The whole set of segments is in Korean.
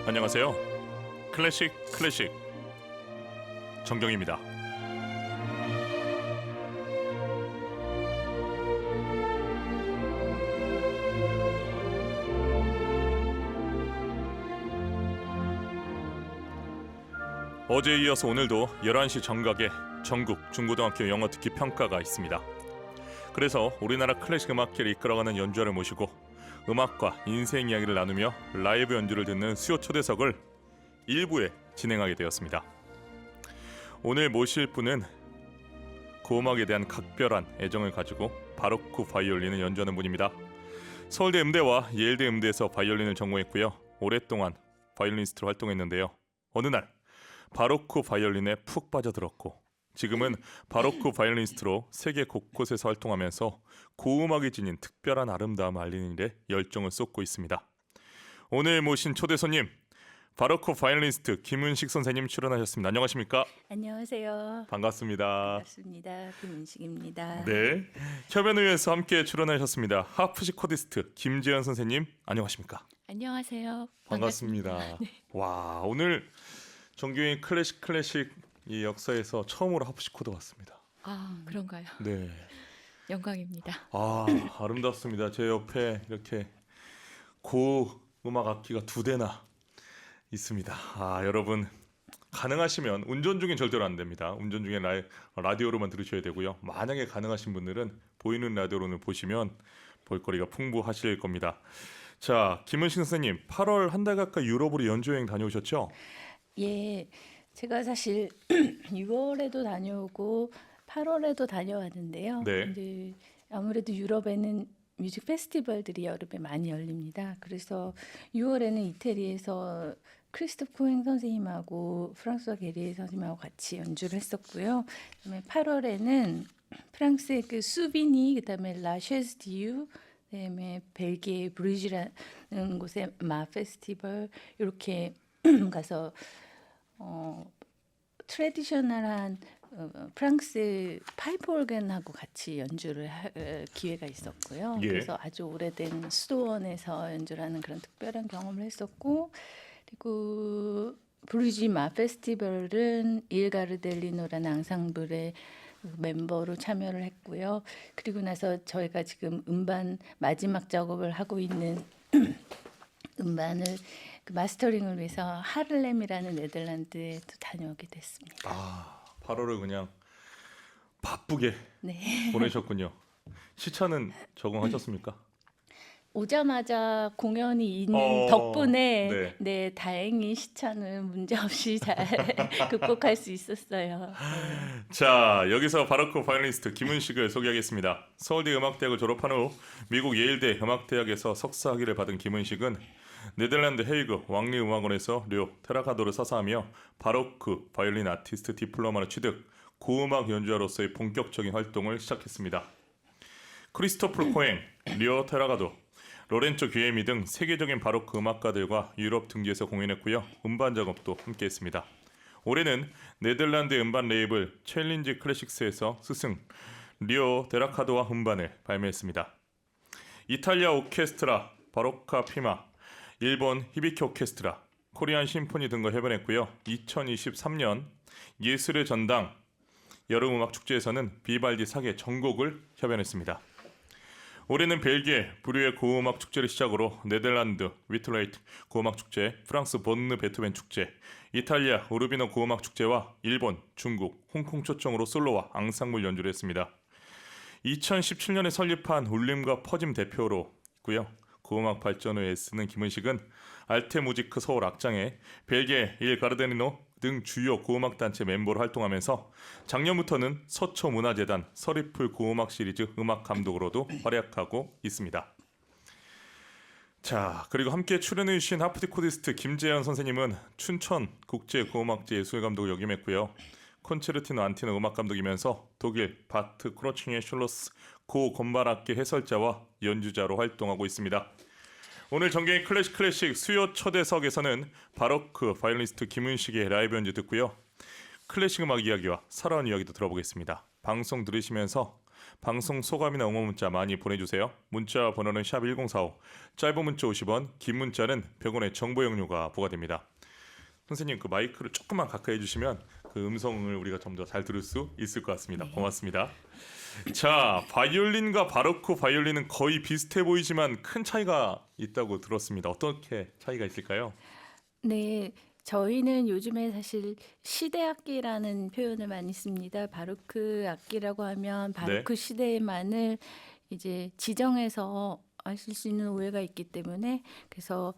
안녕하세요. 클래식 정경입니다. 어제에 이어서 오늘도 11시 정각에 전국 중고등학교 영어 듣기 평가가 있습니다. 그래서 우리나라 클래식 음악계를 이끌어가는 연주자를 모시고 음악과 인생 이야기를 나누며 라이브 연주를 듣는 수요 초대석을 1부에 진행하게 되었습니다. 오늘 모실 분은 고음악에 대한 각별한 애정을 가지고 바로크 바이올린을 연주하는 분입니다. 서울대 음대와 예일대 음대에서 바이올린을 전공했고요. 오랫동안 바이올리니스트로 활동했는데요. 어느 날 바로크 바이올린에 푹 빠져들었고 지금은 바로크 바이올리니스트로 세계 곳곳에서 활동하면서 고음악이 지닌 특별한 아름다움을 알리는 일에 열정을 쏟고 있습니다. 오늘 모신 초대 손님 바로크 바이올리니스트 김은식 선생님 출연하셨습니다. 안녕하십니까? 안녕하세요. 반갑습니다. 반갑습니다. 김은식입니다. 네, 협연회에서 함께 출연하셨습니다. 하프시코디스트 김재현 선생님 안녕하십니까? 안녕하세요. 반갑습니다. 네. 와, 오늘 정규인 클래식 이 역사에서 처음으로 하프시코드 왔습니다. 아, 그런가요? 네. 영광입니다. 아, 아름답습니다. 제 옆에 이렇게 고음악 악기가 2대나 있습니다. 아, 여러분 가능하시면 운전 중엔 절대로 안 됩니다. 운전 중에 라디오로만 들으셔야 되고요. 만약에 가능하신 분들은 보이는 라디오로는 보시면 볼거리가 풍부하실 겁니다. 자, 김은식 선생님 8월 한 달 가까이 유럽으로 연주 여행 다녀오셨죠? 예, 제가 사실 6월에도 다녀오고 8월에도 다녀왔는데요. 네. 근데 아무래도 유럽에는 뮤직 페스티벌들이 여름에 많이 열립니다. 그래서 6월에는 이태리에서 크리스토프 코행 선생님하고 프랑스와 게리에 선생님하고 같이 연주를 했었고요. 그다음에 8월에는 프랑스의 그 수비니, 그다음에 라쉐즈 디유, 그다음에 벨기에 브리지라는 곳의 마 페스티벌 이렇게 가서 트레디셔널한 프랑스 파이프 오르간하고 같이 연주를 기회가 있었고요. 예. 그래서 아주 오래된 수도원에서 연주를 하는 그런 특별한 경험을 했었고, 그리고 브루지 마 페스티벌은 일가르델리노라는 앙상블의 멤버로 참여를 했고요. 그리고 나서 저희가 지금 음반 마지막 작업을 하고 있는 음반을 그 마스터링을 위해서 하를렘이라는 네덜란드에 또 다녀오게 됐습니다. 아, 8월을 그냥 바쁘게 네. 보내셨군요. 시차는 적응하셨습니까? 오자마자 공연이 있는 네. 덕분에 네, 다행히 시차는 문제없이 잘 극복할 수 있었어요. 네. 자, 여기서 바로크 바이올리니스트 김은식을 소개하겠습니다. 서울대 음악대학을 졸업한 후 미국 예일대 음악대학에서 석사학위를 받은 김은식은 네덜란드 헤이그 왕리음악원에서 료 테라카도를 사사하며 바로크 바이올린 아티스트 디플로마를 취득, 고음악 연주자로서의 본격적인 활동을 시작했습니다. 크리스토프 코엥, 리오 테라가도, 로렌조 귀에미 등 세계적인 바로크 음악가들과 유럽 등지에서 공연했고요. 음반 작업도 함께했습니다. 올해는 네덜란드 음반 레이블 챌린지 클래식스에서 스승 리오 데라카도와 음반을 발매했습니다. 이탈리아 오케스트라 바로카 피마, 일본 히비키 오케스트라, 코리안 심포니 등과 협연했고요. 2023년 예술의 전당 여름음악 축제에서는 비발디 사계 전곡을 협연했습니다. 올해는 벨기에 브류의 고음악 축제를 시작으로 네덜란드 위틀레이트 고음악 축제, 프랑스 본느 베토벤 축제, 이탈리아 우르비노 고음악 축제와 일본, 중국, 홍콩 초청으로 솔로와 앙상블 연주를 했습니다. 2017년에 설립한 울림과 퍼짐 대표로 있고요. 고음악 발전을 애쓰는 김은식은 알테무지크 서울 악장에 벨기에 일 가르데니노 등 주요 고음악 단체 멤버로 활동하면서 작년부터는 서초문화재단 서리풀 고음악 시리즈 음악 감독으로도 활약하고 있습니다. 자, 그리고 함께 출연해 주신 하프디코디스트 김재현 선생님은 춘천 국제 고음악제 예술감독을 역임했고요. 콘체르티노 안티노 음악 감독이면서 독일 바트 크로칭의 슐로스 고 건반악기 해설자와 연주자로 활동하고 있습니다. 오늘 정경의 클래식 수요 초대석에서는 바로크 바이올리니스트 김은식의 라이브 연주 듣고요. 클래식 음악 이야기와 살아온 이야기도 들어보겠습니다. 방송 들으시면서 방송 소감이나 응원 문자 많이 보내주세요. 문자 번호는 샵 1045, 짧은 문자 50원, 긴 문자는 100원의 정보 용료가 부과됩니다. 선생님 그 마이크를 조금만 가까이 해주시면 그 음성을 우리가 좀 더 잘 들을 수 있을 것 같습니다. 고맙습니다. 자, 바이올린과 바로크 바이올린은 거의 비슷해 보이지만 큰 차이가 있다고 들었습니다. 어떻게 차이가 있을까요? 네, 저희는 요즘에 사실 시대 악기라는 표현을 많이 씁니다. 바로크 악기라고 하면 네. 바로크 시대만을 이제 지정해서 하실 수 있는 오해가 있기 때문에 그래서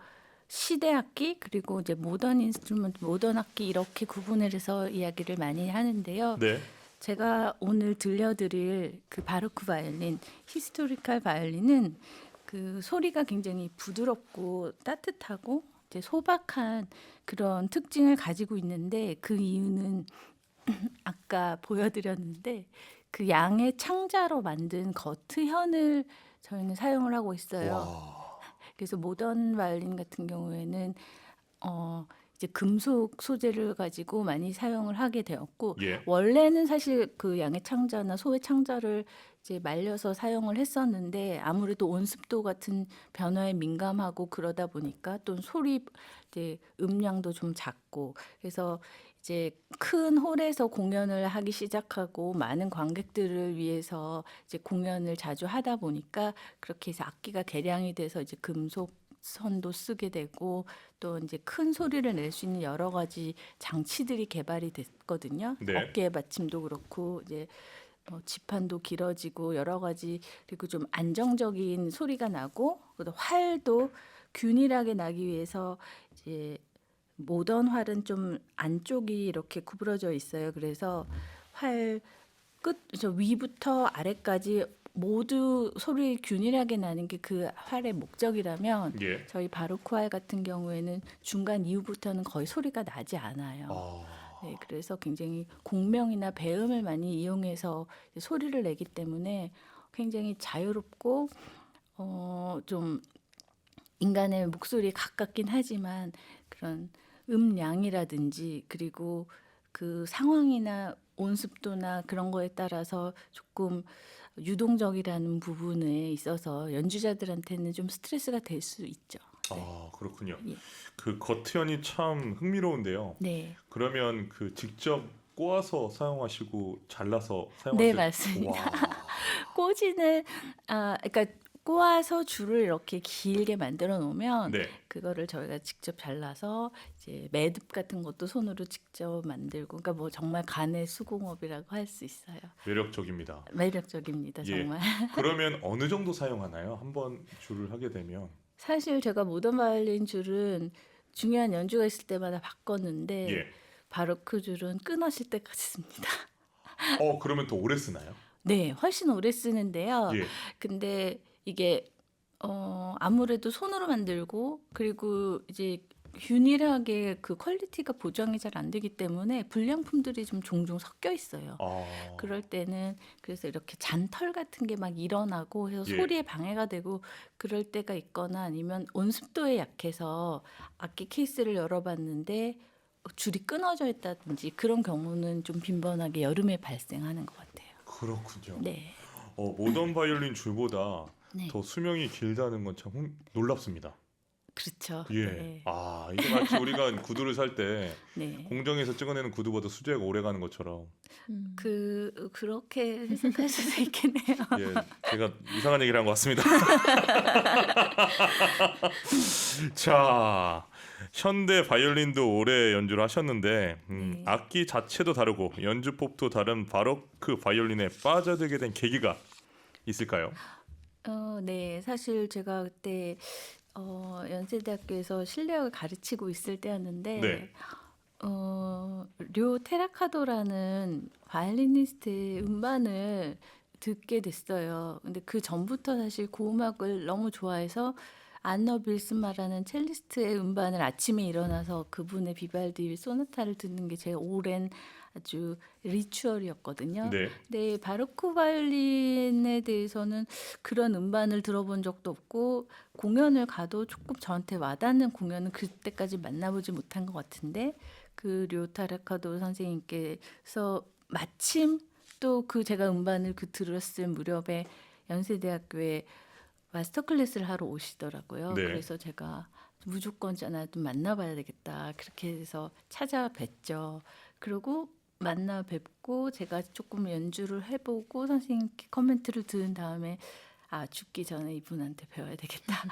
시대 악기 그리고 이제 모던 인스트루먼트, 모던 악기 이렇게 구분을 해서 이야기를 많이 하는데요. 네. 제가 오늘 들려드릴 그 바로크 바이올린, 히스토리칼 바이올린은 그 소리가 굉장히 부드럽고 따뜻하고 이제 소박한 그런 특징을 가지고 있는데 그 이유는 아까 보여드렸는데 그 양의 창자로 만든 거트현을 저희는 사용을 하고 있어요. 와. 그래서 모던 바이올린 같은 경우에는 이제 금속 소재를 가지고 많이 사용을 하게 되었고 예. 원래는 사실 그 양의 창자나 소의 창자를 이제 말려서 사용을 했었는데 아무래도 온습도 같은 변화에 민감하고 그러다 보니까 또 소리 이제 음량도 좀 작고 그래서 이제 큰 홀에서 공연을 하기 시작하고 많은 관객들을 위해서 이제 공연을 자주 하다 보니까 그렇게 해서 악기가 개량이 돼서 이제 금속 선도 쓰게 되고 또 이제 큰 소리를 낼 수 있는 여러 가지 장치들이 개발이 됐거든요. 네. 어깨 받침도 그렇고 이제 지판도 길어지고 여러 가지 그리고 좀 안정적인 소리가 나고 또 활도 균일하게 나기 위해서 이제 모던 활은 좀 안쪽이 이렇게 구부러져 있어요. 그래서 활 저 위부터 아래까지 모두 소리 균일하게 나는 게 그 활의 목적이라면 예. 저희 바로크 활 같은 경우에는 중간 이후부터는 거의 소리가 나지 않아요. 아. 네, 그래서 굉장히 공명이나 배음을 많이 이용해서 이제 소리를 내기 때문에 굉장히 자유롭고 좀 인간의 목소리에 가깝긴 하지만 그런 음량이라든지 그리고 그 상황이나 온습도나 그런 거에 따라서 조금 유동적이라는 부분에 있어서 연주자들한테는 좀 스트레스가 될 수 있죠. 아, 그렇군요. 예. 그 거트현이 참 흥미로운데요. 네. 그러면 그 직접 꼬아서 사용하시고 잘라서 네, 사용하실 맞습니다. 와. 꽂이는 그러니까 꼬아서 줄을 이렇게 길게 만들어 놓으면 네. 그거를 저희가 직접 잘라서 이제 매듭 같은 것도 손으로 직접 만들고 그러니까 뭐 정말 간의 수공업이라고 할 수 있어요. 매력적입니다. 매력적입니다, 예. 정말. 그러면 어느 정도 사용하나요? 한번 줄을 하게 되면. 사실 제가 모던 바이올린 줄은 중요한 연주가 있을 때마다 바꿨는데 예. 바로크 줄은 끊어질 때까지 씁니다. 그러면 더 오래 쓰나요? 네, 훨씬 오래 쓰는데요. 예. 근데 이게 아무래도 손으로 만들고 그리고 이제 균일하게 그 퀄리티가 보장이 잘 안 되기 때문에 불량품들이 좀 종종 섞여 있어요. 아. 그럴 때는 그래서 이렇게 잔털 같은 게 막 일어나고 해서 예. 소리에 방해가 되고 그럴 때가 있거나 아니면 온습도에 약해서 악기 케이스를 열어봤는데 줄이 끊어져 있다든지 그런 경우는 좀 빈번하게 여름에 발생하는 것 같아요. 그렇군요. 네. 모던 바이올린 줄보다 네. 더 수명이 길다는 건 참 놀랍습니다. 그렇죠. 예. 네. 아, 이게 마치 우리가 구두를 살 때 네. 공정에서 찍어내는 구두보다 수제가 오래 가는 것처럼. 그렇게 해석할 수도 있겠네요. 예, 제가 이상한 얘기를 한 것 같습니다. 자, 현대 바이올린도 오래 연주를 하셨는데 네. 악기 자체도 다르고 연주법도 다른 바로크 바이올린에 빠져들게 된 계기가 있을까요? 네. 사실 제가 그때 연세대학교에서 실내악을 가르치고 있을 때였는데 네. 료 테라카도라는 바이올리니스트의 음반을 듣게 됐어요. 근데 그 전부터 사실 고음악을 너무 좋아해서 안너 빌스마라는 첼리스트의 음반을 아침에 일어나서 그분의 비발디 소나타를 듣는 게 제 오랜 아주 리추얼이었거든요. 네. 근데 바로크 바이올린에 대해서는 그런 음반을 들어본 적도 없고 공연을 가도 조금 저한테 와닿는 공연은 그때까지 만나보지 못한 것 같은데 그 료 타라카도 선생님께서 마침 또 그 제가 음반을 들었을 무렵에 연세대학교에 마스터 클래스를 하러 오시더라고요. 네. 그래서 제가 무조건 전화 좀 만나봐야 되겠다. 그렇게 해서 찾아뵀죠. 그리고 만나 뵙고 제가 조금 연주를 해보고 선생님께 코멘트를 들은 다음에 죽기 전에 이분한테 배워야 되겠다.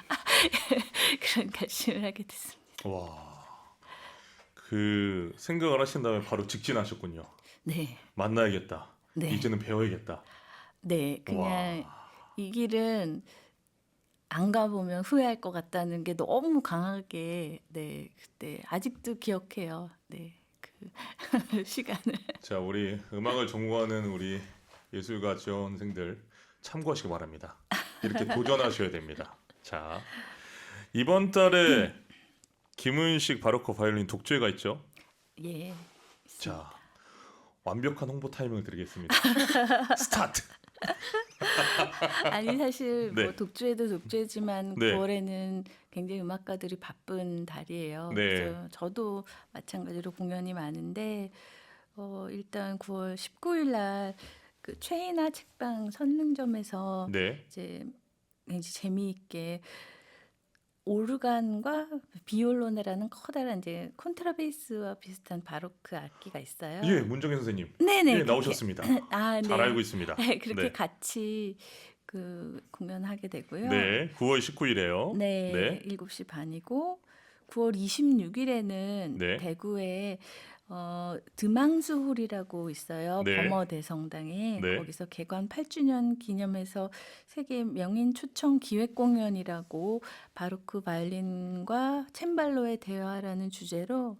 그런 결심을 하게 됐습니다. 와. 그 생각을 하신 다음에 바로 직진하셨군요. 네, 만나야겠다. 네, 이제는 배워야겠다. 네. 그냥 와. 이 길은 안 가보면 후회할 것 같다는 게 너무 강하게 그때 아직도 기억해요. 그 시간을. 자, 우리 음악을 전공하는 우리 예술가 지원생들 참고하시기 바랍니다. 이렇게 도전하셔야 됩니다. 자, 이번 달에 김은식 바로크 바이올린 독주회가 있죠. 예. 자, 완벽한 홍보 타이밍을 드리겠습니다. 스타트. 아니 사실 네. 뭐 독주회도 독주회지만 네. 9월에는 굉장히 음악가들이 바쁜 달이에요. 네. 그래서 저도 마찬가지로 공연이 많은데 일단 9월 19일 날 그 최인아 책방 선능점에서 네. 이제 굉장히 재미있게 오르간과 비올로네라는 커다란 이제 콘트라베이스와 비슷한 바로크 악기가 있어요. 예, 문정현 선생님. 네네. 예, 그렇게- 나오셨습니다. 네. 잘 알고 있습니다. 네, 그렇게 네. 같이 그 공연하게 되고요. 네, 9월 19일에요. 네, 네. 7시 반이고 9월 26일에는 네. 대구에 드망수홀이라고 있어요. 네. 범어대성당에 네. 거기서 개관 8주년 기념해서 세계 명인 초청 기획 공연이라고 바로크 바이올린과 챔발로의 대화라는 주제로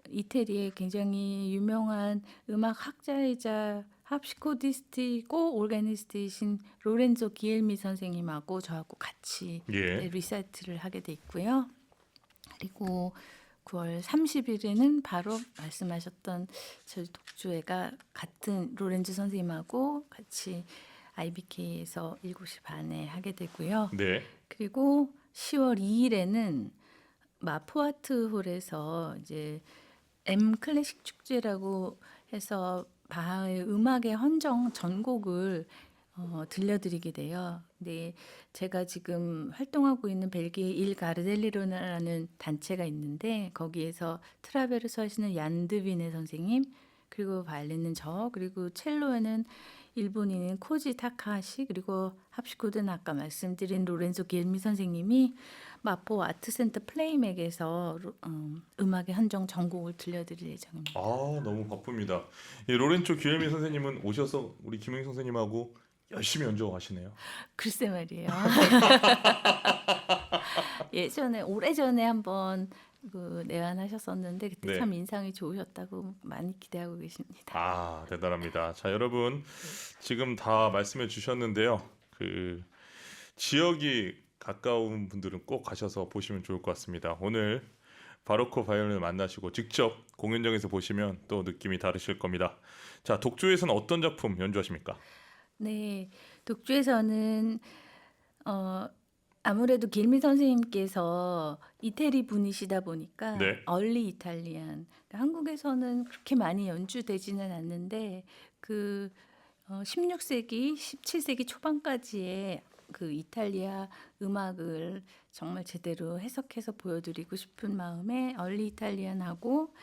이태리의 굉장히 유명한 음악 학자이자 합시코디스트이고 올가니스트이신 로렌조 기엘미 선생님하고 저하고 같이 예. 리사이트를 하게 돼 있고요. 그리고 9월 30일에는 바로 말씀하셨던 저희 독주회가 같은 로렌조 선생님하고 같이 IBK에서 7시 반에 하게 되고요. 네. 그리고 10월 2일에는 마포아트 홀에서 이제 M 클래식 축제라고 해서 바하의 음악의 헌정 전곡을 들려드리게 돼요. 근데 제가 지금 활동하고 있는 벨기에 일 가르델리로나라는 단체가 있는데 거기에서 트라베르스 하시는 얀드비네 선생님, 그리고 바이올린은 저, 그리고 첼로에는 일본인인 코지 타카하시, 그리고 합시코드는 아까 말씀드린 로렌조 기엘미 선생님이 마포 아트센터 플레이맥에서 음악의 한정 전곡을 들려드릴 예정입니다. 너무 바쁩니다. 이 로렌조 기엘미 선생님은 오셔서 우리 김은식 선생님하고 열심히 연주하시네요. 글쎄 말이에요. 오래전에 한번 그 내한하셨었는데 그때 네. 참 인상이 좋으셨다고 많이 기대하고 계십니다. 대단합니다. 자, 여러분 지금 다 말씀해 주셨는데요. 그 지역이 가까운 분들은 꼭 가셔서 보시면 좋을 것 같습니다. 오늘 바로크 바이올린을 만나시고 직접 공연장에서 보시면 또 느낌이 다르실 겁니다. 자, 독주에서는 어떤 작품 연주하십니까? 네, 독주에서는 아무래도 길미 선생님께서 이태리 분이시다 보니까 네. 얼리 이탈리안, 그러니까 한국에서는 그렇게 많이 연주되지는 않는데 그 16세기, 17세기 초반까지의 그 이탈리아 음악을 정말 제대로 해석해서 보여드리고 싶은 마음에 얼리 이탈리안하고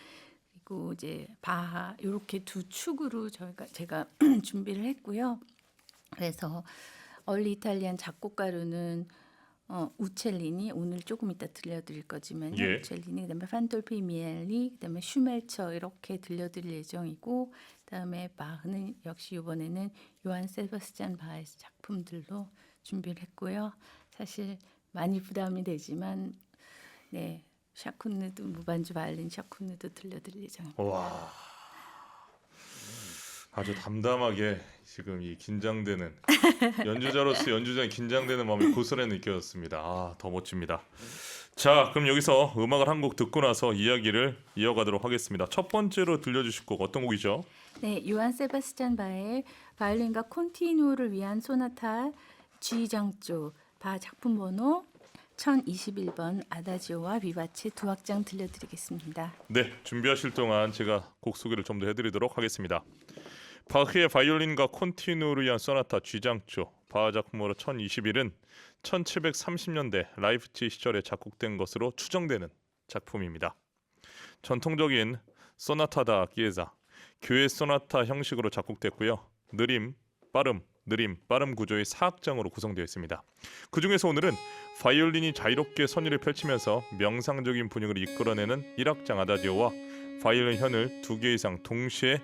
그리고 이제 바하 이렇게 두 축으로 제가 준비를 했고요. 그래서 얼리 이탈리안 작곡가로는 우첼리니, 오늘 조금 이따 들려드릴 거지만요. 예. 우첼리니, 그다음에 판돌피 미엘리, 그다음에 슈멜처 이렇게 들려드릴 예정이고, 그다음에 바흐는 역시 이번에는 요한 세바스찬 바흐의 작품들로 준비를 했고요. 사실 많이 부담이 되지만 네, 샤쿤느도 무반주 바이올린 샤쿤느도 들려드릴 예정입니다. 와, 아주 담담하게 지금 이 긴장되는 연주자로서 연주자의 긴장되는 마음이 고스란히 느껴졌습니다. 더 멋집니다. 자, 그럼 여기서 음악을 한 곡 듣고 나서 이야기를 이어가도록 하겠습니다. 첫 번째로 들려주실 곡 어떤 곡이죠? 네, 요한 세바스찬 바의 바이올린과 콘티누를 위한 소나타 G장조 바 작품 번호 1021번 아다지오와 비바체 두 악장 들려드리겠습니다. 네, 준비하실 동안 제가 곡 소개를 좀 더 해드리도록 하겠습니다. 바흐의 바이올린과 콘티누르얀 소나타 G장조 바하 작품으로 1021은 1730년대 라이프치히 시절에 작곡된 것으로 추정되는 작품입니다. 전통적인 소나타다 기에자 교회 소나타 형식으로 작곡됐고요. 느림, 빠름 구조의 4악장으로 구성되어 있습니다. 그 중에서 오늘은 바이올린이 자유롭게 선율을 펼치면서 명상적인 분위기를 이끌어내는 1악장 아다지오와 바이올린 현을 2개 이상 동시에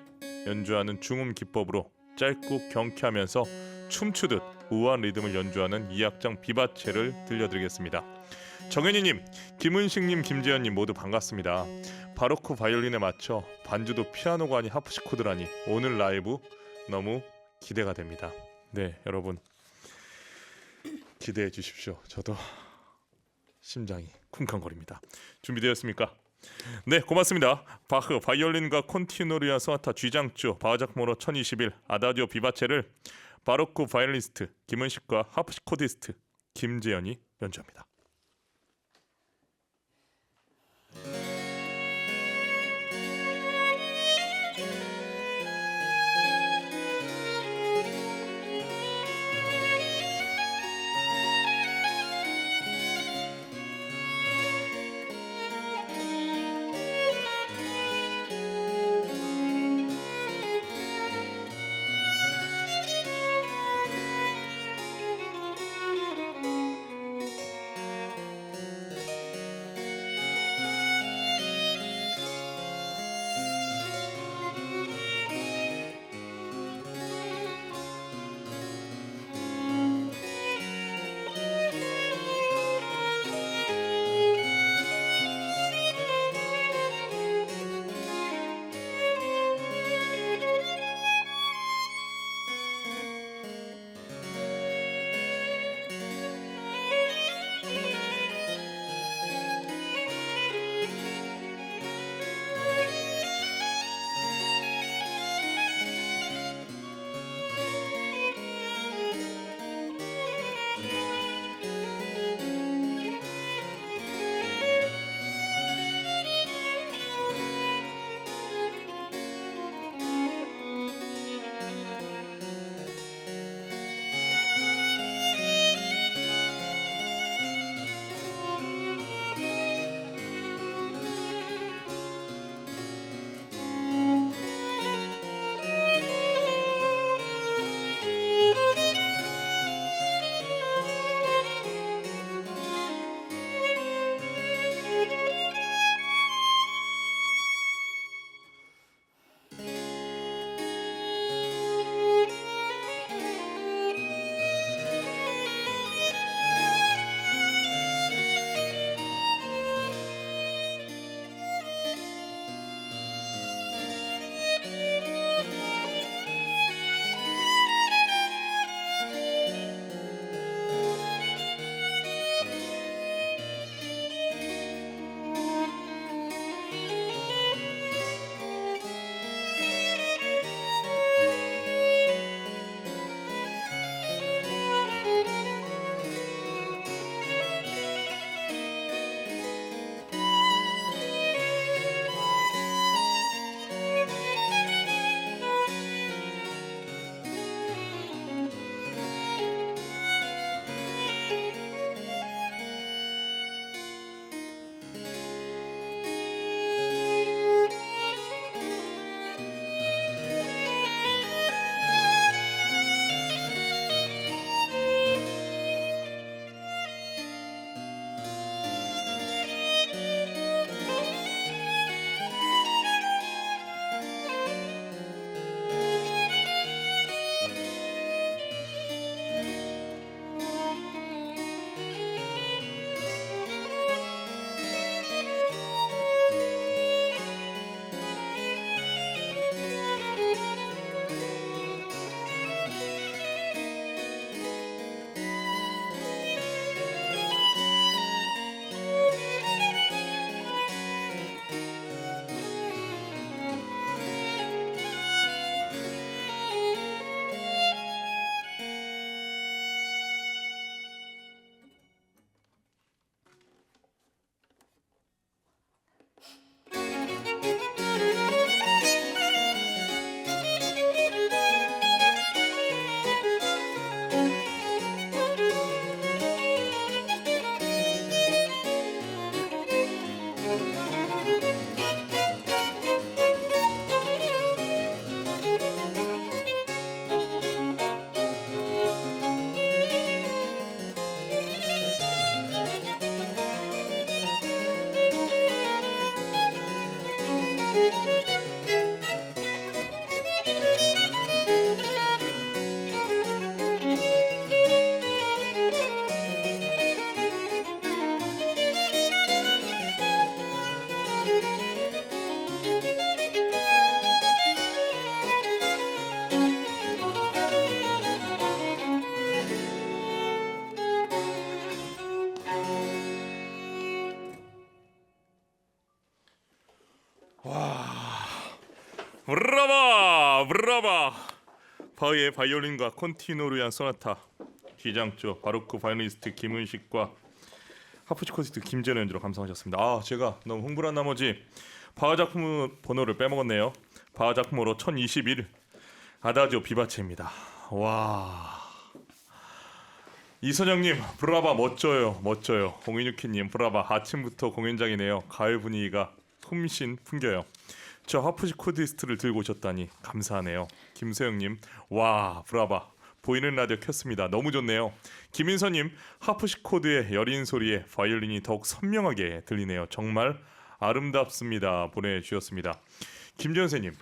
연주하는 중음 기법으로 짧고 경쾌하면서 춤추듯 우아한 리듬을 연주하는 2악장 비바체를 들려드리겠습니다. 정현이님, 김은식님, 김재현님 모두 반갑습니다. 바로크 바이올린에 맞춰 반주도 피아노가 아닌 하프시코드라니 오늘 라이브 너무 기대가 됩니다. 네, 여러분 기대해 주십시오. 저도 심장이 쿵쾅거립니다. 준비되었습니까? 네, 고맙습니다. 바흐 바이올린과 콘티누르얀 소나타 G장조 바하 작품으로 1021 아다지오 비바체를 바로크 바이올리니스트 김은식과 하프시코디스트 김재현이 연주합니다. 브라바 브라바 바흐의 바이올린과 콘티누를 위한 소나타 기장조 바로크 바이올리니스트 김은식과 하프시코리스트 김재현 연주로 감상하셨습니다. 제가 너무 흥분한 나머지 바흐 작품 번호를 빼먹었네요. 바흐 작품으로 1021 아다지오 비바체입니다. 와, 이선영님 브라바 멋져요 멋져요. 홍인유키님 브라바 아침부터 공연장이네요. 가을 분위기가 품씬 풍겨요. 저 하프시코디스트를 들고 오셨다니 감사하네요. 김소영님 와 브라바 보이는 라디오 켰습니다. 너무 좋네요. 김인서님 하프시코드의 여린 소리에 바이올린이 더욱 선명하게 들리네요. 정말 아름답습니다. 보내주셨습니다. 김전세님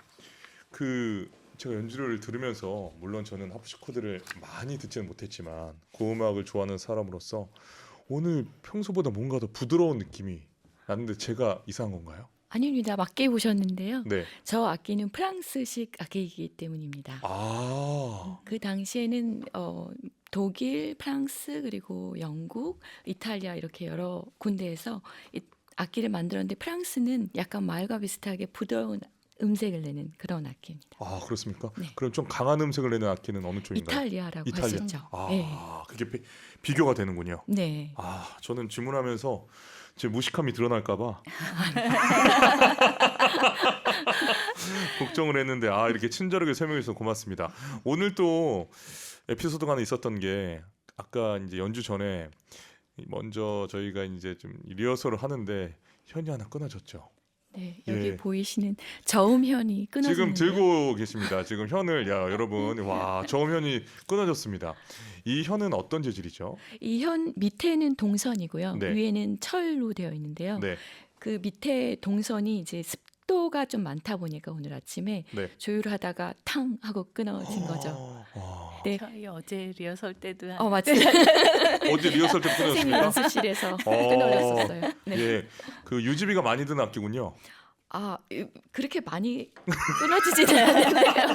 제가 연주를 들으면서 물론 저는 하프시코드를 많이 듣지는 못했지만 고음악을 좋아하는 사람으로서 오늘 평소보다 뭔가 더 부드러운 느낌이 나는데 제가 이상한 건가요? 아닙니다. 맞게 보셨는데요. 네. 저 악기는 프랑스식 악기이기 때문입니다. 그 당시에는 독일, 프랑스 그리고 영국, 이탈리아 이렇게 여러 군데에서 이 악기를 만들었는데 프랑스는 약간 마을과 비슷하게 부드러운 음색을 내는 그런 악기입니다. 그렇습니까? 네. 그럼 좀 강한 음색을 내는 악기는 어느 쪽인가요? 이탈리아라고 이탈리아. 할 수 있죠. 네. 그게 비교가 되는군요. 네. 저는 질문하면서 제 무식함이 드러날까봐 걱정을 했는데 이렇게 친절하게 설명해 주셔서 고맙습니다. 오늘 또 에피소드가 하나 있었던 게 아까 이제 연주 전에 먼저 저희가 이제 좀 리허설을 하는데 현이 하나 끊어졌죠. 네, 여기 예. 보이시는 저음현이 끊어지는 지금 들고 계십니다. 지금 현을 여러분 저음현이 끊어졌습니다. 이 현은 어떤 재질이죠? 이현 밑에는 동선이고요. 네. 위에는 철로 되어 있는데요. 네, 그 밑에 동선이 이제 습도가 좀 많다 보니까 오늘 아침에 네. 조율하다가 탕 하고 끊어진 거죠. 네. 저희 어제 리허설 때도 맞습니다. 어제 리허설 때 선생님 끊어졌습니까? 연습실에서 끊어졌었어요. 네. 예, 그 유지비가 많이 드는 악기군요. 그렇게 많이 끊어지지는 않는데요.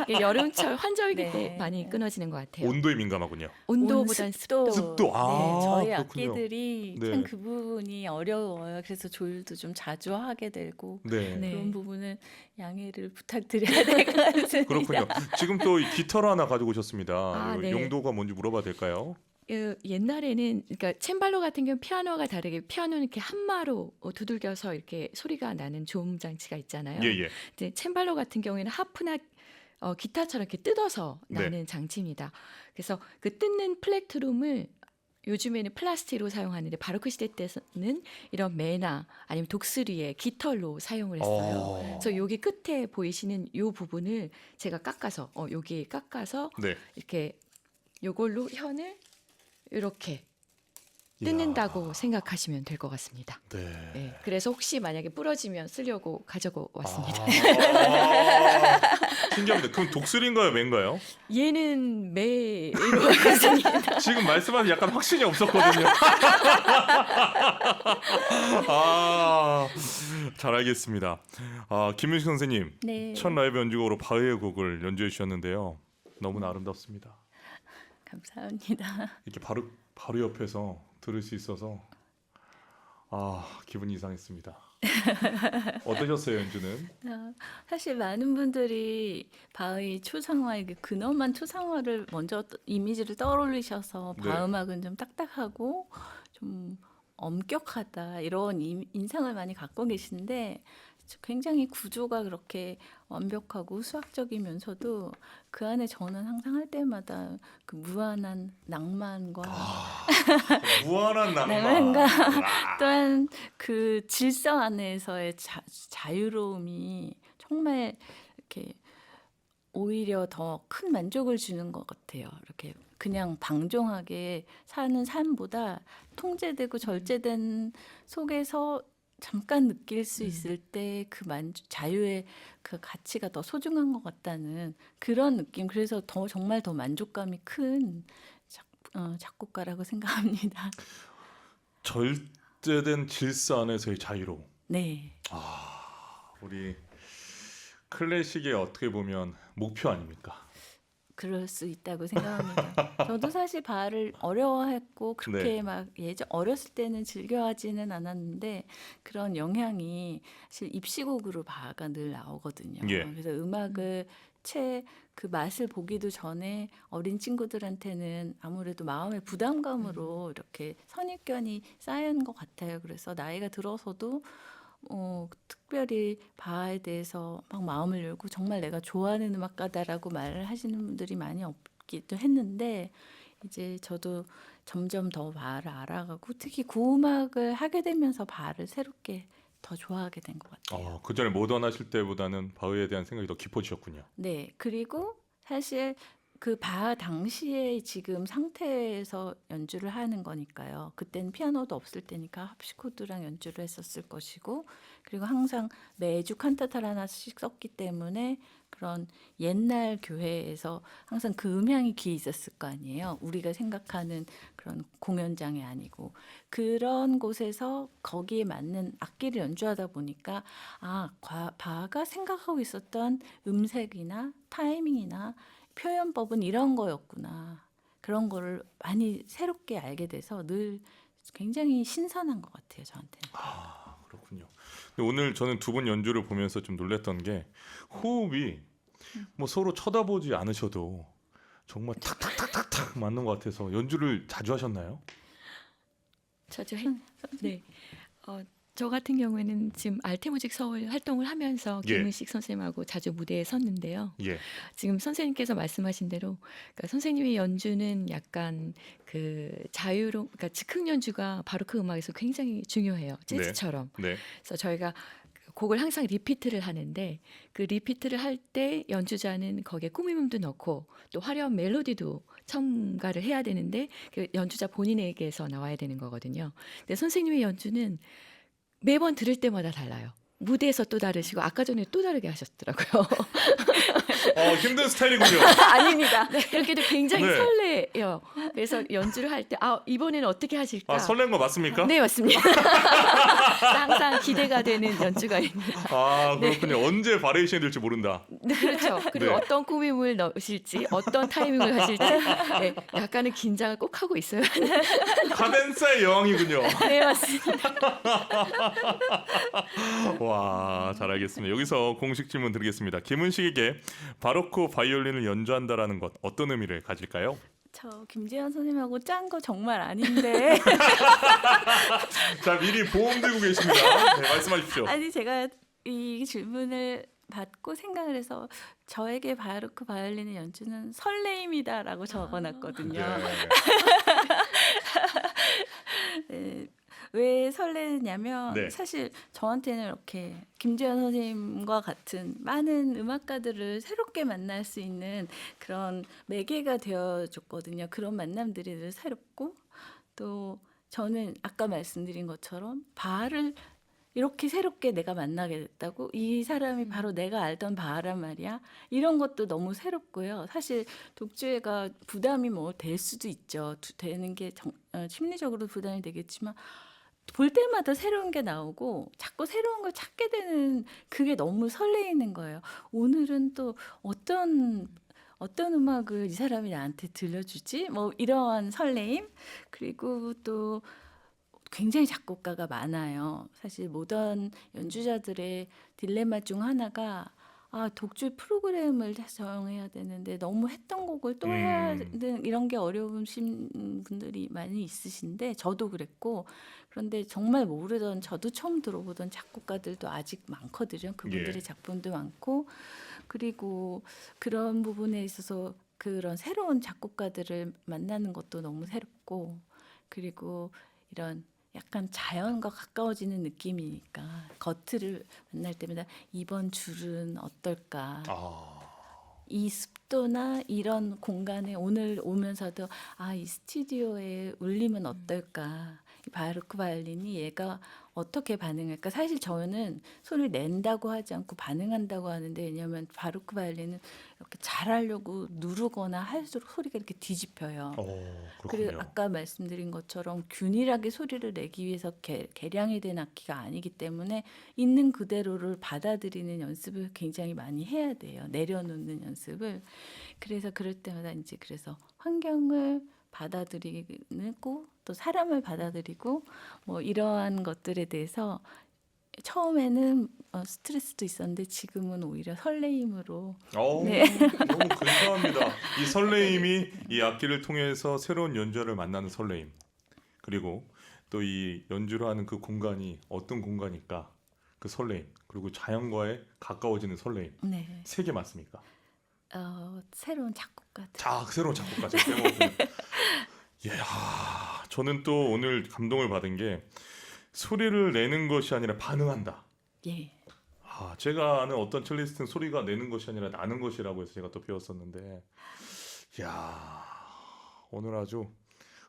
이게 여름철 환절기 네. 때 많이 끊어지는 것 같아요. 온도에 민감하군요. 온도보단 습도. 습도. 네, 저희 그렇군요. 악기들이 네. 참 그 부분이 어려워요. 그래서 조율도 좀 자주 하게 되고 네. 네. 그런 부분은 양해를 부탁드려야 될 것 같습니다. 그렇군요. 지금 또 이 기타를 하나 가지고 오셨습니다. 이거 네. 용도가 뭔지 물어봐도 될까요? 옛날에는 그러니까 챔발로 같은 경우 피아노와 다르게 피아노는 이렇게 한마로 두들겨서 이렇게 소리가 나는 조음 장치가 있잖아요. 예. 이제 챔발로 같은 경우에는 하프나 기타처럼 이렇게 뜯어서 네. 나는 장치입니다. 그래서 그 뜯는 플렉트룸을 요즘에는 플라스틱으로 사용하는데 바로크 시대 때는 이런 매나 아니면 독수리에 깃털로 사용을 했어요. 그래서 여기 끝에 보이시는 이 부분을 제가 깎아서 여기 깎아서 네. 이렇게 요걸로 현을 이렇게 뜯는다고 생각하시면 될 것 같습니다. 네. 네, 그래서 혹시 만약에 부러지면 쓰려고 가지고 왔습니다. 신기합니다. 그럼 독수리인가요, 매인가요? 얘는 매로 있습니다. 지금 말씀하신 약간 확신이 없었거든요. 잘 알겠습니다. 김윤식 선생님, 네. 첫 라이브 연주곡으로 바흐의 곡을 연주해 주셨는데요. 너무나 아름답습니다. 감사합니다. 이렇게 바로 옆에서 들을 수 있어서 기분이 이상했습니다. 어떠셨어요, 연주는? 사실 많은 분들이 바흐의 초상화, 근엄한 초상화를 먼저 이미지를 떠올리셔서 네. 바흐 음악은 좀 딱딱하고 좀 엄격하다 이런 인상을 많이 갖고 계신데 굉장히 구조가 그렇게 완벽하고 수학적이면서도 그 안에 저는 항상 할 때마다 그 무한한 낭만과 무한한 낭만. 낭만과 또한 그 질서 안에서의 자유로움이 정말 이렇게 오히려 더 큰 만족을 주는 것 같아요. 이렇게 그냥 방종하게 사는 삶보다 통제되고 절제된 속에서 잠깐 느낄 수 있을 때 그 자유의 그 가치가 더 소중한 것 같다는 그런 느낌. 그래서 정말 더 만족감이 큰 작곡가라고 생각합니다. 절제된 질서 안에서의 자유로. 네. 우리 클래식의 어떻게 보면 목표 아닙니까? 그럴 수 있다고 생각합니다. 저도 사실 바를 어려워했고 그렇게 네. 막 어렸을 때는 즐겨하지는 않았는데 그런 영향이 사실 입시곡으로 바가 늘 나오거든요. 예. 그래서 음악을 그 맛을 보기도 전에 어린 친구들한테는 아무래도 마음의 부담감으로 이렇게 선입견이 쌓인 것 같아요. 그래서 나이가 들어서도 특별히 바하에 대해서 막 마음을 열고 정말 내가 좋아하는 음악가다라고 말을 하시는 분들이 많이 없기도 했는데 이제 저도 점점 더 바하를 알아가고 특히 구음악을 하게 되면서 바하를 새롭게 더 좋아하게 된 것 같아요. 그 전에 모던 하실 때보다는 바흐에 대한 생각이 더 깊어지셨군요. 네, 그리고 사실 그 바하 당시에 지금 상태에서 연주를 하는 거니까요. 그때는 피아노도 없을 때니까 합시코드랑 연주를 했었을 것이고, 그리고 항상 매주 칸타타를 하나씩 썼기 때문에 그런 옛날 교회에서 항상 그 음향이 귀에 있었을 거 아니에요. 우리가 생각하는 그런 공연장이 아니고 그런 곳에서 거기에 맞는 악기를 연주하다 보니까 바하가 생각하고 있었던 음색이나 타이밍이나 표현법은 이런 거였구나. 그런 거를 많이 새롭게 알게 돼서 늘 굉장히 신선한 것 같아요, 저한테는. 그렇군요. 근데 오늘 저는 두 분 연주를 보면서 좀 놀랐던 게 호흡이 뭐 서로 쳐다보지 않으셔도 정말 탁탁탁탁탁 맞는 것 같아서 연주를 자주 하셨나요? 네. 저 같은 경우에는 지금 알테무직 서울 활동을 하면서 예. 김은식 선생님하고 자주 무대에 섰는데요. 예. 지금 선생님께서 말씀하신 대로 그러니까 선생님의 연주는 약간 그 그러니까 즉흥 연주가 바로크 음악에서 굉장히 중요해요. 재즈처럼. 네. 그래서 저희가 곡을 항상 리피트를 하는데 그 리피트를 할 때 연주자는 거기에 꾸밈음도 넣고 또 화려한 멜로디도 첨가를 해야 되는데 그 연주자 본인에게서 나와야 되는 거거든요. 근데 선생님의 연주는 매번 들을 때마다 달라요. 무대에서 또 다르시고 아까 전에 또 다르게 하셨더라고요. 힘든 스타일이군요. 아닙니다. 그렇게도 굉장히 네. 설레요. 그래서 연주를 할 때 이번에는 어떻게 하실까? 설렌 거 맞습니까? 네, 맞습니다. 항상 기대가 되는 연주가입니다. 그렇군요. 언제 바리에이션이 될지 모른다. 네, 그렇죠. 그리고 네. 어떤 꾸밈을 넣으실지, 어떤 타이밍을 하실지, 네, 약간의 긴장을 꼭 하고 있어요. 카덴사의 여왕이군요. 네, 맞습니다. 와, 잘 알겠습니다. 여기서 공식 질문 드리겠습니다. 김은식에게 바로크 바이올린을 연주한다라는 것 어떤 의미를 가질까요? 저 김재현 선생님하고 짠 거 정말 아닌데 자, 미리 보험 들고 계십니다. 네, 말씀하십시오. 아니 제가 이 질문을 받고 생각을 해서 저에게 바로크 바이올린의 연주는 설레임이다라고 적어놨거든요. 네, 왜 설레냐면 네. 사실 저한테는 이렇게 김재현 선생님과 같은 많은 음악가들을 새롭게 만날 수 있는 그런 매개가 되어줬거든요. 그런 만남들이 늘 새롭고 또 저는 아까 말씀드린 것처럼 바하를 이렇게 새롭게 내가 만나게 됐다고 이 사람이 바로 내가 알던 바하란 말이야. 이런 것도 너무 새롭고요. 사실 독주회가 부담이 뭐 될 수도 있죠. 되는 게 심리적으로 부담이 되겠지만 볼 때마다 새로운 게 나오고 자꾸 새로운 걸 찾게 되는 그게 너무 설레이는 거예요. 오늘은 또 어떤 음악을 이 사람이 나한테 들려주지? 뭐 이러한 설레임 그리고 또 굉장히 작곡가가 많아요. 사실 모던 연주자들의 딜레마 중 하나가 독주 프로그램을 정해야 되는데 너무 했던 곡을 또 해야 되는 이런 게 어려우신 분들이 많이 있으신데 저도 그랬고 그런데 정말 모르던 저도 처음 들어보던 작곡가들도 아직 많거든요. 그분들의 예. 작품도 많고 그리고 그런 부분에 있어서 그런 새로운 작곡가들을 만나는 것도 너무 새롭고 그리고 이런 약간 자연과 가까워지는 느낌이니까 겉을 만날 때마다 이번 줄은 어떨까 이 습도나 이런 공간에 오늘 오면서도 이 스튜디오의 울림은 어떨까 이 바로크 바이올린이 얘가 어떻게 반응할까? 사실 저는 소리를 낸다고 하지 않고 반응한다고 하는데 왜냐하면 바로크 바이올린은 이렇게 잘하려고 누르거나 할수록 소리가 이렇게 뒤집혀요. 그리고 그렇군요. 아까 말씀드린 것처럼 균일하게 소리를 내기 위해서 개량이 된 악기가 아니기 때문에 있는 그대로를 받아들이는 연습을 굉장히 많이 해야 돼요. 내려놓는 연습을. 그래서 그럴 때마다 이제 그래서 환경을 받아들이고 또 사람을 받아들이고 뭐 이러한 것들에 대해서 처음에는 스트레스도 있었는데 지금은 오히려 설레임으로 네. 너무 근사합니다. 이 설레임이 이 악기를 통해서 새로운 연주자를 만나는 설레임. 그리고 또 이 연주를 하는 그 공간이 어떤 공간일까? 그 설레임. 그리고 자연과의 가까워지는 설레임. 네. 세 개 맞습니까? 새로운 작곡가 새로운 작곡가 제가 빼먹었군요. 예, 저는 또 오늘 감동을 받은 게 소리를 내는 것이 아니라 반응한다. 예. 제가 아는 어떤 첼리스트는 소리가 내는 것이 아니라 나는 것이라고 해서 제가 또 배웠었는데, 야, 오늘 아주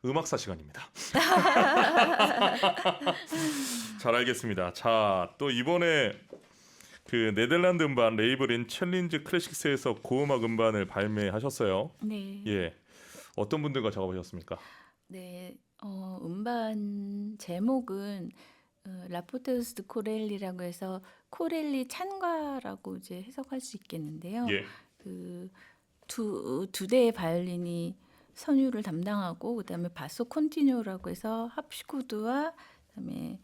음악사 시간입니다. 잘 알겠습니다. 자, 또 이번에 그 네덜란드 음반 레이블인 챌린지 클래식스에서 고음악 음반을 발매하셨어요. 네. 예, 어떤 분들과 작업하셨습니까? 네. 음반 제목은 라포테우스 드 코렐리라고 해서 코렐리 찬가라고 이제 해석할 수 있겠는데요. 예, 그 두 대의 바이올린이 선율을 담당하고 그다음에 바소 콘티뉴라고 해서 합시코드와 그다음에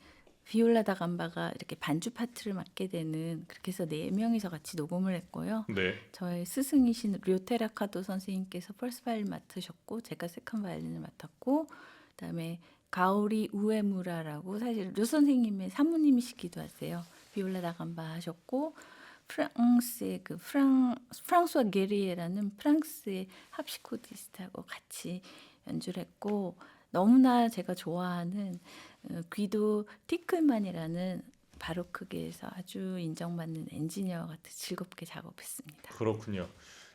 비올라 다 감바가 이렇게 반주 파트를 맡게 되는 그렇게 해서 4명이서 같이 녹음을 했고요. 네, 저의 스승이신 료테라카도 선생님께서 퍼스트 바이올린 맡으셨고 제가 세컨 바이올린을 맡았고 그다음에 가오리 우에무라라고 사실 료 선생님의 사모님이시기도 하세요. 비올라 다 감바 하셨고 프랑스의 프랑스와 게리에라는 프랑스의 합시코디스트하고 같이 연주를 했고 너무나 제가 좋아하는 귀도 티클만이라는 바로크계에서 아주 인정받는 엔지니어와 같이 즐겁게 작업했습니다. 그렇군요.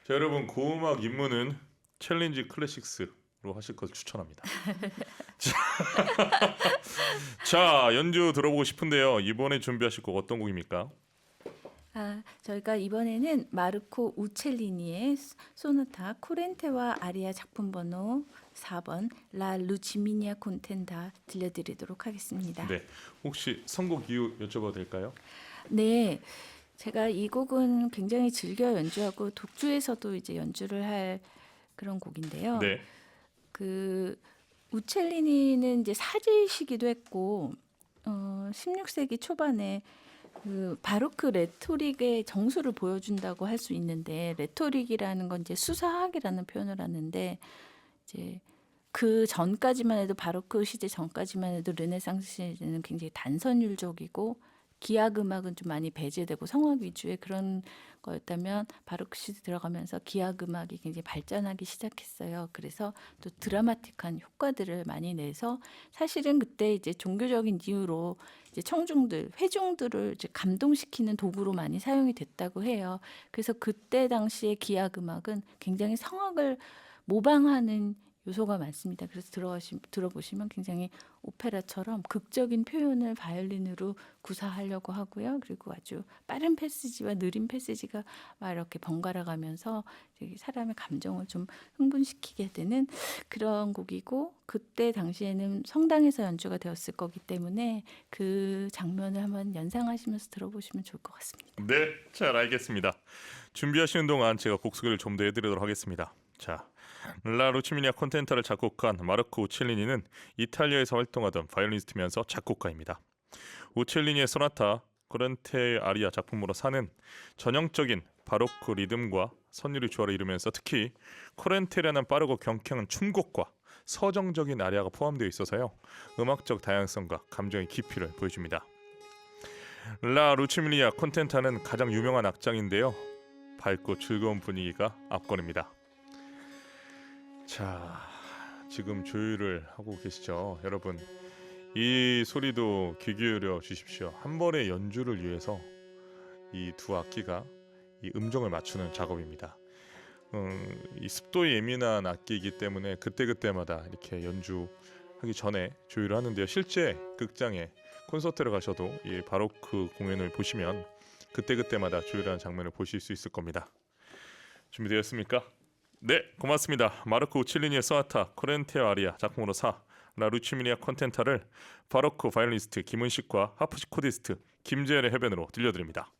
자, 여러분 고음악 입문은 챌린지 클래식스로 하실 것을 추천합니다. 자, 연주 들어보고 싶은데요. 이번에 준비하실 곡 어떤 곡입니까? 저희가 이번에는 마르코 우첼리니의 소나타 코렌테와 아리아 작품 번호 4번 라 루치미니아 콘텐다 들려드리도록 하겠습니다. 네, 혹시 선곡 이유 여쭤봐도 될까요? 네, 제가 이 곡은 굉장히 즐겨 연주하고 독주에서도 이제 연주를 할 그런 곡인데요. 네, 그 우첼리니는 이제 사제이시기도 했고 16세기 초반에 그 바로크 레토릭의 정수를 보여준다고 할 수 있는데 레토릭이라는 건 이제 수사학이라는 표현을 하는데 이제 그 전까지만 해도 바로크 시대 전까지만 해도 르네상스 시대는 굉장히 단선율적이고 기악 음악은 좀 많이 배제되고 성악 위주의 그런 거였다면 바로크 시대 들어가면서 기악 음악이 굉장히 발전하기 시작했어요. 그래서 또 드라마틱한 효과들을 많이 내서 사실은 그때 이제 종교적인 이유로 이제 청중들, 회중들을 이제 감동시키는 도구로 많이 사용이 됐다고 해요. 그래서 그때 당시의 기악 음악은 굉장히 성악을 모방하는 요소가 많습니다. 그래서 들어보시면 굉장히 오페라처럼 극적인 표현을 바이올린으로 구사하려고 하고요. 그리고 아주 빠른 패시지와 느린 패시지가 막 이렇게 번갈아 가면서 사람의 감정을 좀 흥분시키게 되는 그런 곡이고 그때 당시에는 성당에서 연주가 되었을 거기 때문에 그 장면을 한번 연상하시면서 들어보시면 좋을 것 같습니다. 네, 잘 알겠습니다. 준비하시는 동안 제가 곡 소개를 좀 더 해드리도록 하겠습니다. 자, 라 루치미니아 콘텐타를 작곡한 마르코 우첼리니는 이탈리아에서 활동하던 바이올리니스트면서 작곡가입니다. 우첼리니의 소나타 코렌테 아리아 작품으로 사는 전형적인 바로크 리듬과 선율의 조화를 이루면서 특히 코렌테라는 빠르고 경쾌한 춤곡과 서정적인 아리아가 포함되어 있어서요 음악적 다양성과 감정의 깊이를 보여줍니다. 라 루치미니아 콘텐타는 가장 유명한 악장인데요 밝고 즐거운 분위기가 앞권입니다. 자, 지금 조율을 하고 계시죠, 여러분. 이 소리도 귀 기울여 주십시오. 한 번의 연주를 위해서 이 두 악기가 이 음정을 맞추는 작업입니다. 이 습도에 예민한 악기이기 때문에 그때그때마다 이렇게 연주하기 전에 조율을 하는데요. 실제 극장에 콘서트를 가셔도 이 바로크 공연을 보시면 그때그때마다 주요한 장면을 보실 수 있을 겁니다. 준비되었습니까? 네, 고맙습니다. 마르코 우칠리니의 소나타 코렌테오 아리아 작품으로 라 루치미니아 콘텐타를 바로크 바이올리니스트 김은식과 하프식 코디스트 김재현의 해변으로 들려드립니다.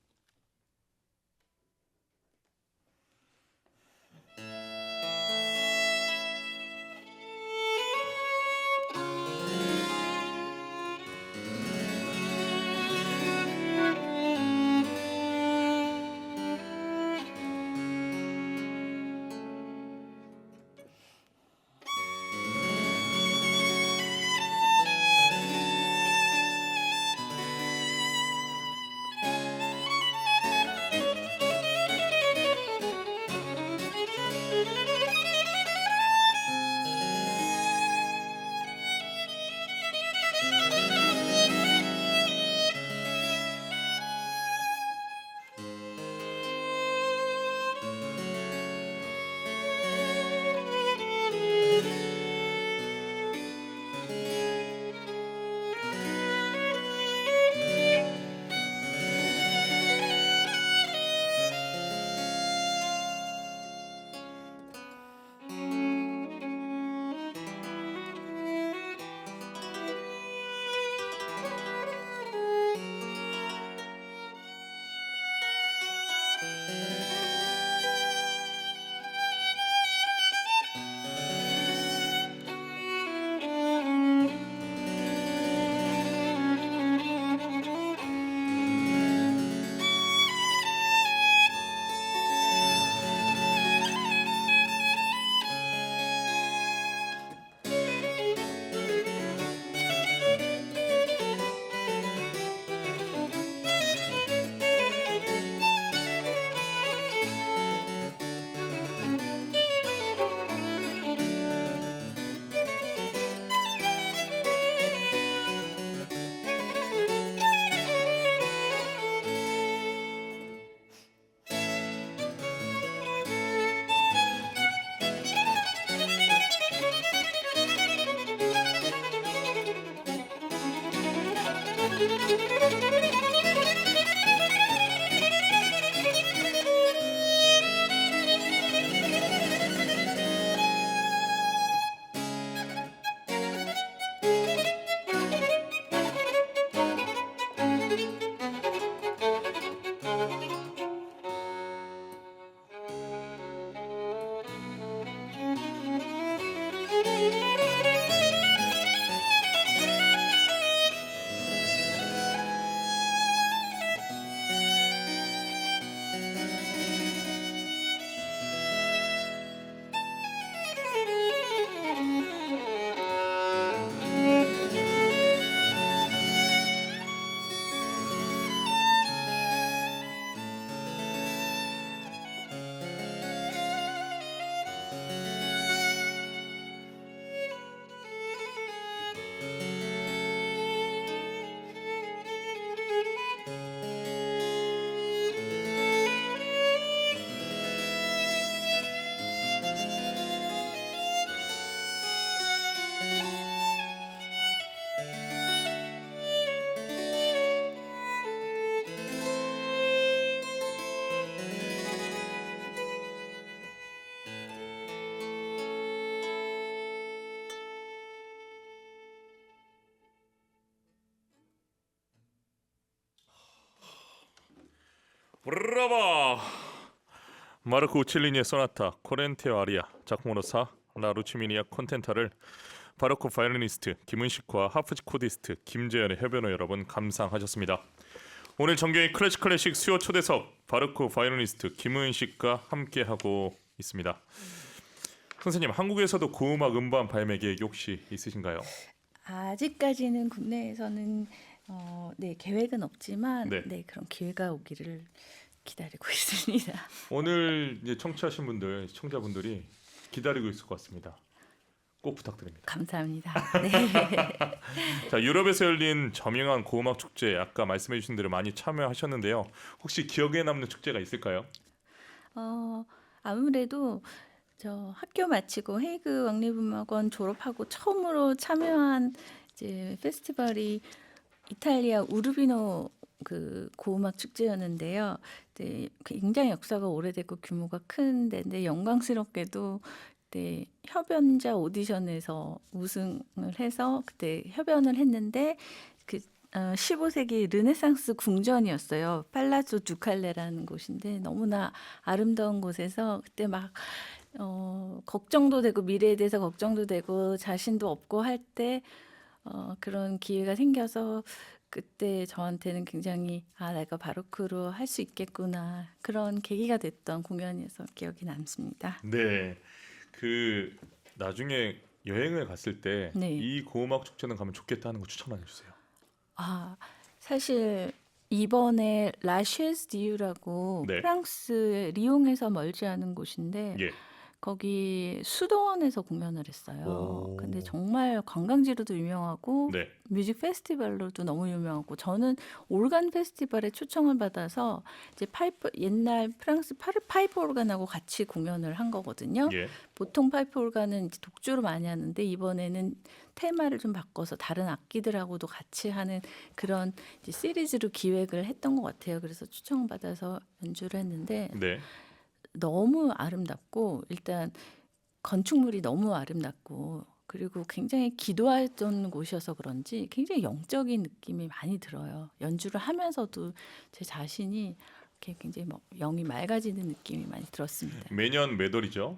브라바 마르코 우칠리니의 소나타 코렌테오 아리아 작품으로 라 루치미니아 콘텐타를 바로크 바이올리니스트 김은식과 하프식 코디스트 김재현의 해변을 여러분 감상하셨습니다. 오늘 정경의 클래식 수요 초대석 바로크 바이올리니스트 김은식과 함께하고 있습니다. 선생님, 한국에서도 고음악 음반 발매 계획이 혹시 있으신가요? 아직까지는 국내에서는 네, 계획은 없지만 네. 네, 그런 기회가 오기를 기다리고 있습니다. 오늘 이제 청취하신 분들, 시청자분들이 기다리고 있을 것 같습니다. 꼭 부탁드립니다. 감사합니다. 네. 자, 유럽에서 열린 저명한 고음악 축제 아까 말씀해 주신 대로 많이 참여하셨는데요. 혹시 기억에 남는 축제가 있을까요? 아무래도 저 학교 마치고 헤이그 왕립음악원 졸업하고 처음으로 참여한 이제 페스티벌이 이탈리아 우르비노 그 고음악 축제였는데요. 네, 굉장히 역사가 오래되고 규모가 큰 데인데 영광스럽게도 네, 협연자 오디션에서 우승을 해서 그때 협연을 했는데 그 15세기 르네상스 궁전이었어요. 팔라조 두칼레라는 곳인데 너무나 아름다운 곳에서 그때 막 걱정도 되고 미래에 대해서 걱정도 되고 자신도 없고 할 때 그런 기회가 생겨서 그때 저한테는 굉장히 내가 바로크로 할 수 있겠구나 그런 계기가 됐던 공연이어서 기억이 남습니다. 네. 그 나중에 여행을 갔을 때 네. 이 고음악 축제는 가면 좋겠다 하는 거 추천해 주세요. 사실 이번에 라쉐스 디유라고 네. 프랑스 리옹에서 멀지 않은 곳인데 예. 거기 수도원에서 공연을 했어요. 오. 근데 정말 관광지로도 유명하고 네. 뮤직 페스티벌로도 너무 유명하고 저는 올간 페스티벌에 초청을 받아서 이제 옛날 프랑스 파이프 오르간하고 같이 공연을 한 거거든요. 예. 보통 파이프 오르간은 이제 독주로 많이 하는데 이번에는 테마를 좀 바꿔서 다른 악기들하고도 같이 하는 그런 이제 시리즈로 기획을 했던 것 같아요. 그래서 초청받아서 연주를 했는데 네. 너무 아름답고 일단 건축물이 너무 아름답고 그리고 굉장히 기도했던 곳이어서 그런지 굉장히 영적인 느낌이 많이 들어요. 연주를 하면서도 제 자신이 이렇게 굉장히 영이 맑아지는 느낌이 많이 들었습니다. 매년 몇 월이죠?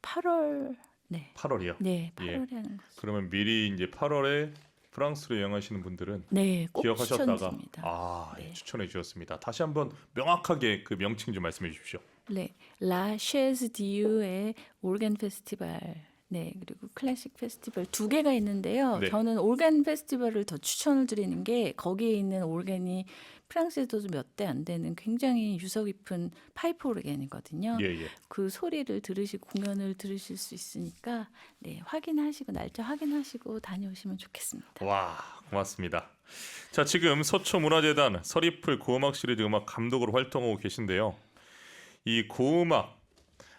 8월 네. 8월이요. 네, 예. 8월에 하는 거죠. 그러면 미리 이제 8월에 프랑스로 여행하시는 분들은 네, 꼭 기억하셨다가 추천드립니다. 예, 네. 추천해 주셨습니다. 다시 한번 명확하게 그 명칭 좀 말씀해 주십시오. 네, 라쉐즈 디유의 올겐 페스티벌, 네 그리고 클래식 페스티벌 두 개가 있는데요. 네. 저는 올겐 페스티벌을 더 추천을 드리는 게 거기에 있는 올겐이 프랑스에서도 몇 대 안 되는 굉장히 유서 깊은 파이프 올겐이거든요. 예, 예. 그 소리를 들으시고 공연을 들으실 수 있으니까 네 확인하시고 날짜 확인하시고 다녀오시면 좋겠습니다. 와, 고맙습니다. 자, 지금 서초문화재단 서리풀 고음악 시리즈 음악 감독으로 활동하고 계신데요. 이 고음악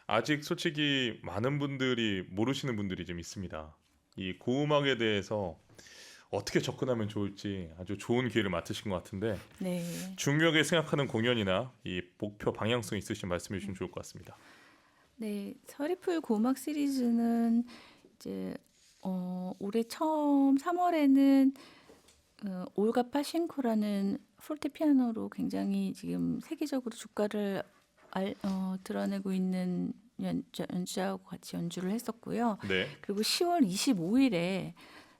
아직 솔직히 많은 분들이 모르시는 분들이 좀 있습니다. 이 고음악에 대해서 어떻게 접근하면 좋을지 아주 좋은 기회를 맡으신 것 같은데 네. 중요하게 생각하는 공연이나 이 목표 방향성 있으신 말씀해 주시면 좋을 것 같습니다. 네, 서리풀 고음악 시리즈는 이제 올해 처음 3월에는 올가 파신코라는 포르테피아노로 굉장히 지금 세계적으로 주가를 드러내고 있는 연주자하고 같이 연주를 했었고요. 네, 그리고 10월 25일에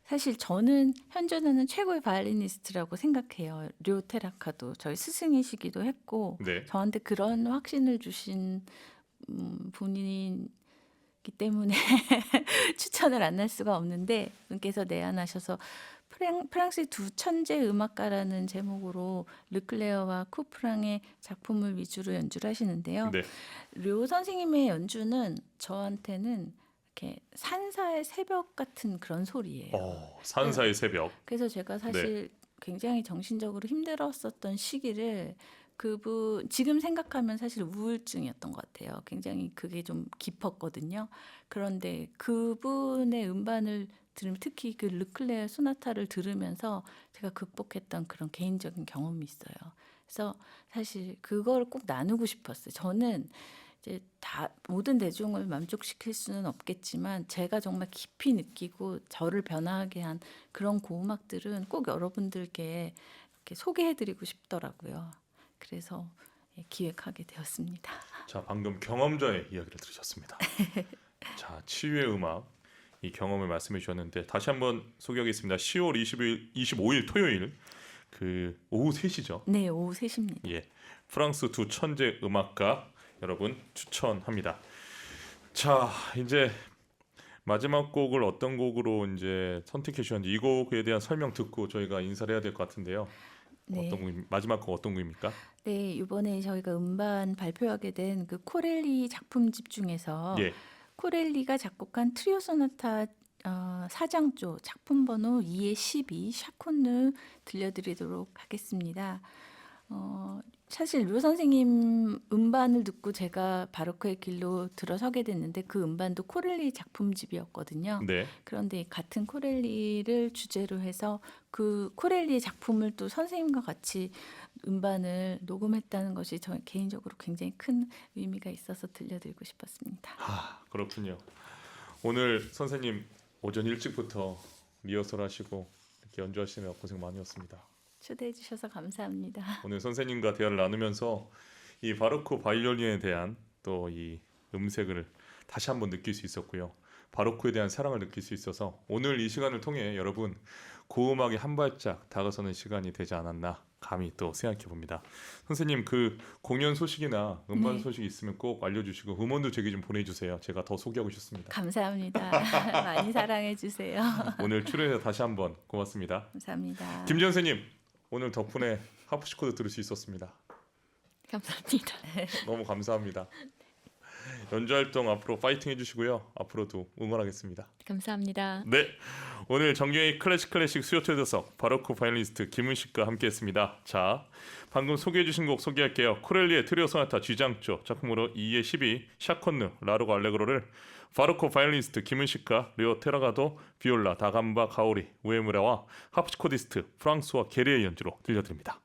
사실 저는 현존하는 최고의 바이올리니스트라고 생각해요. 료 테라카도 저희 스승이시기도 했고 네, 저한테 그런 확신을 주신 분이기 때문에 추천을 안 할 수가 없는데 분께서 내한하셔서 프랑스의 두 천재 음악가라는 제목으로 르클레어와 쿠프랑의 작품을 위주로 연주를 하시는데요. 네. 료 선생님의 연주는 저한테는 이렇게 산사의 새벽 같은 그런 소리예요. 산사의 새벽. 그래서 제가 사실 굉장히 정신적으로 힘들었었던 시기를 그분 지금 생각하면 사실 우울증이었던 것 같아요. 굉장히 그게 좀 깊었거든요. 그런데 그분의 음반을 들으면 특히 그 르클레어 소나타를 들으면서 제가 극복했던 그런 개인적인 경험이 있어요. 그래서 사실 그걸 꼭 나누고 싶었어요. 저는 이제 다 모든 대중을 만족시킬 수는 없겠지만 제가 정말 깊이 느끼고 저를 변화하게 한 그런 고음악들은 꼭 여러분들께 이렇게 소개해드리고 싶더라고요. 그래서 기획하게 되었습니다. 자, 방금 경험자의 이야기를 들으셨습니다. 자, 치유의 음악 이 경험을 말씀해 주셨는데 다시 한번 소개하겠습니다. 10월 25일 토요일 그 오후 3시죠. 네, 오후 3시입니다. 예, 프랑스 두 천재 음악가 여러분 추천합니다. 자, 이제 마지막 곡을 어떤 곡으로 이제 선택해 주셨는지 이 곡에 대한 설명 듣고 저희가 인사를 해야 될 것 같은데요. 네. 어떤 곡 마지막 곡 어떤 곡입니까? 네, 이번에 저희가 음반 발표하게 된 그 코렐리 작품집 중에서 예, 코렐리가 작곡한 트리오 소나타 4장조 작품 번호 2의 12 샤콘느 들려드리도록 하겠습니다. 사실 류 선생님 음반을 듣고 제가 바로크의 길로 들어서게 됐는데 그 음반도 코렐리 작품집이었거든요. 네. 그런데 같은 코렐리를 주제로 해서 그 코렐리의 작품을 또 선생님과 같이 음반을 녹음했다는 것이 저 개인적으로 굉장히 큰 의미가 있어서 들려드리고 싶었습니다. 그렇군요. 오늘 선생님 오전 일찍부터 리허설 하시고 이렇게 연주하시느라 고생 많으셨습니다. 초대해 주셔서 감사합니다. 오늘 선생님과 대화를 나누면서 이 바로크 바이올린에 대한 또 이 음색을 다시 한번 느낄 수 있었고요. 바로크에 대한 사랑을 느낄 수 있어서 오늘 이 시간을 통해 여러분 고음악에 한 발짝 다가서는 시간이 되지 않았나 감히 또 생각해 봅니다. 선생님 그 공연 소식이나 음반 네. 소식이 있으면 꼭 알려주시고 음원도 제게 좀 보내주세요. 제가 더 소개하고 싶습니다. 감사합니다. 많이 사랑해 주세요. 오늘 출연해서 다시 한번 고맙습니다. 감사합니다. 김지현 선생님 오늘 덕분에 하프시코드 들을 수 있었습니다. 감사합니다. 너무 감사합니다. 연주 활동 앞으로 파이팅 해주시고요. 앞으로도 응원하겠습니다. 감사합니다. 네, 오늘 정경희 클래식 수요 초대석 바로크 바이올리니스트 김은식과 함께했습니다. 자, 방금 소개해주신 곡 소개할게요. 코렐리의 트리오 소나타 G장조 작품으로 2의 12 샤콘느 라르고 알레그로를 바로크 바이올리니스트 김은식과 리오 테라가도 비올라 다감바 가오리 우에무라와 하프시코디스트 프랑스와 게리의 연주로 들려드립니다.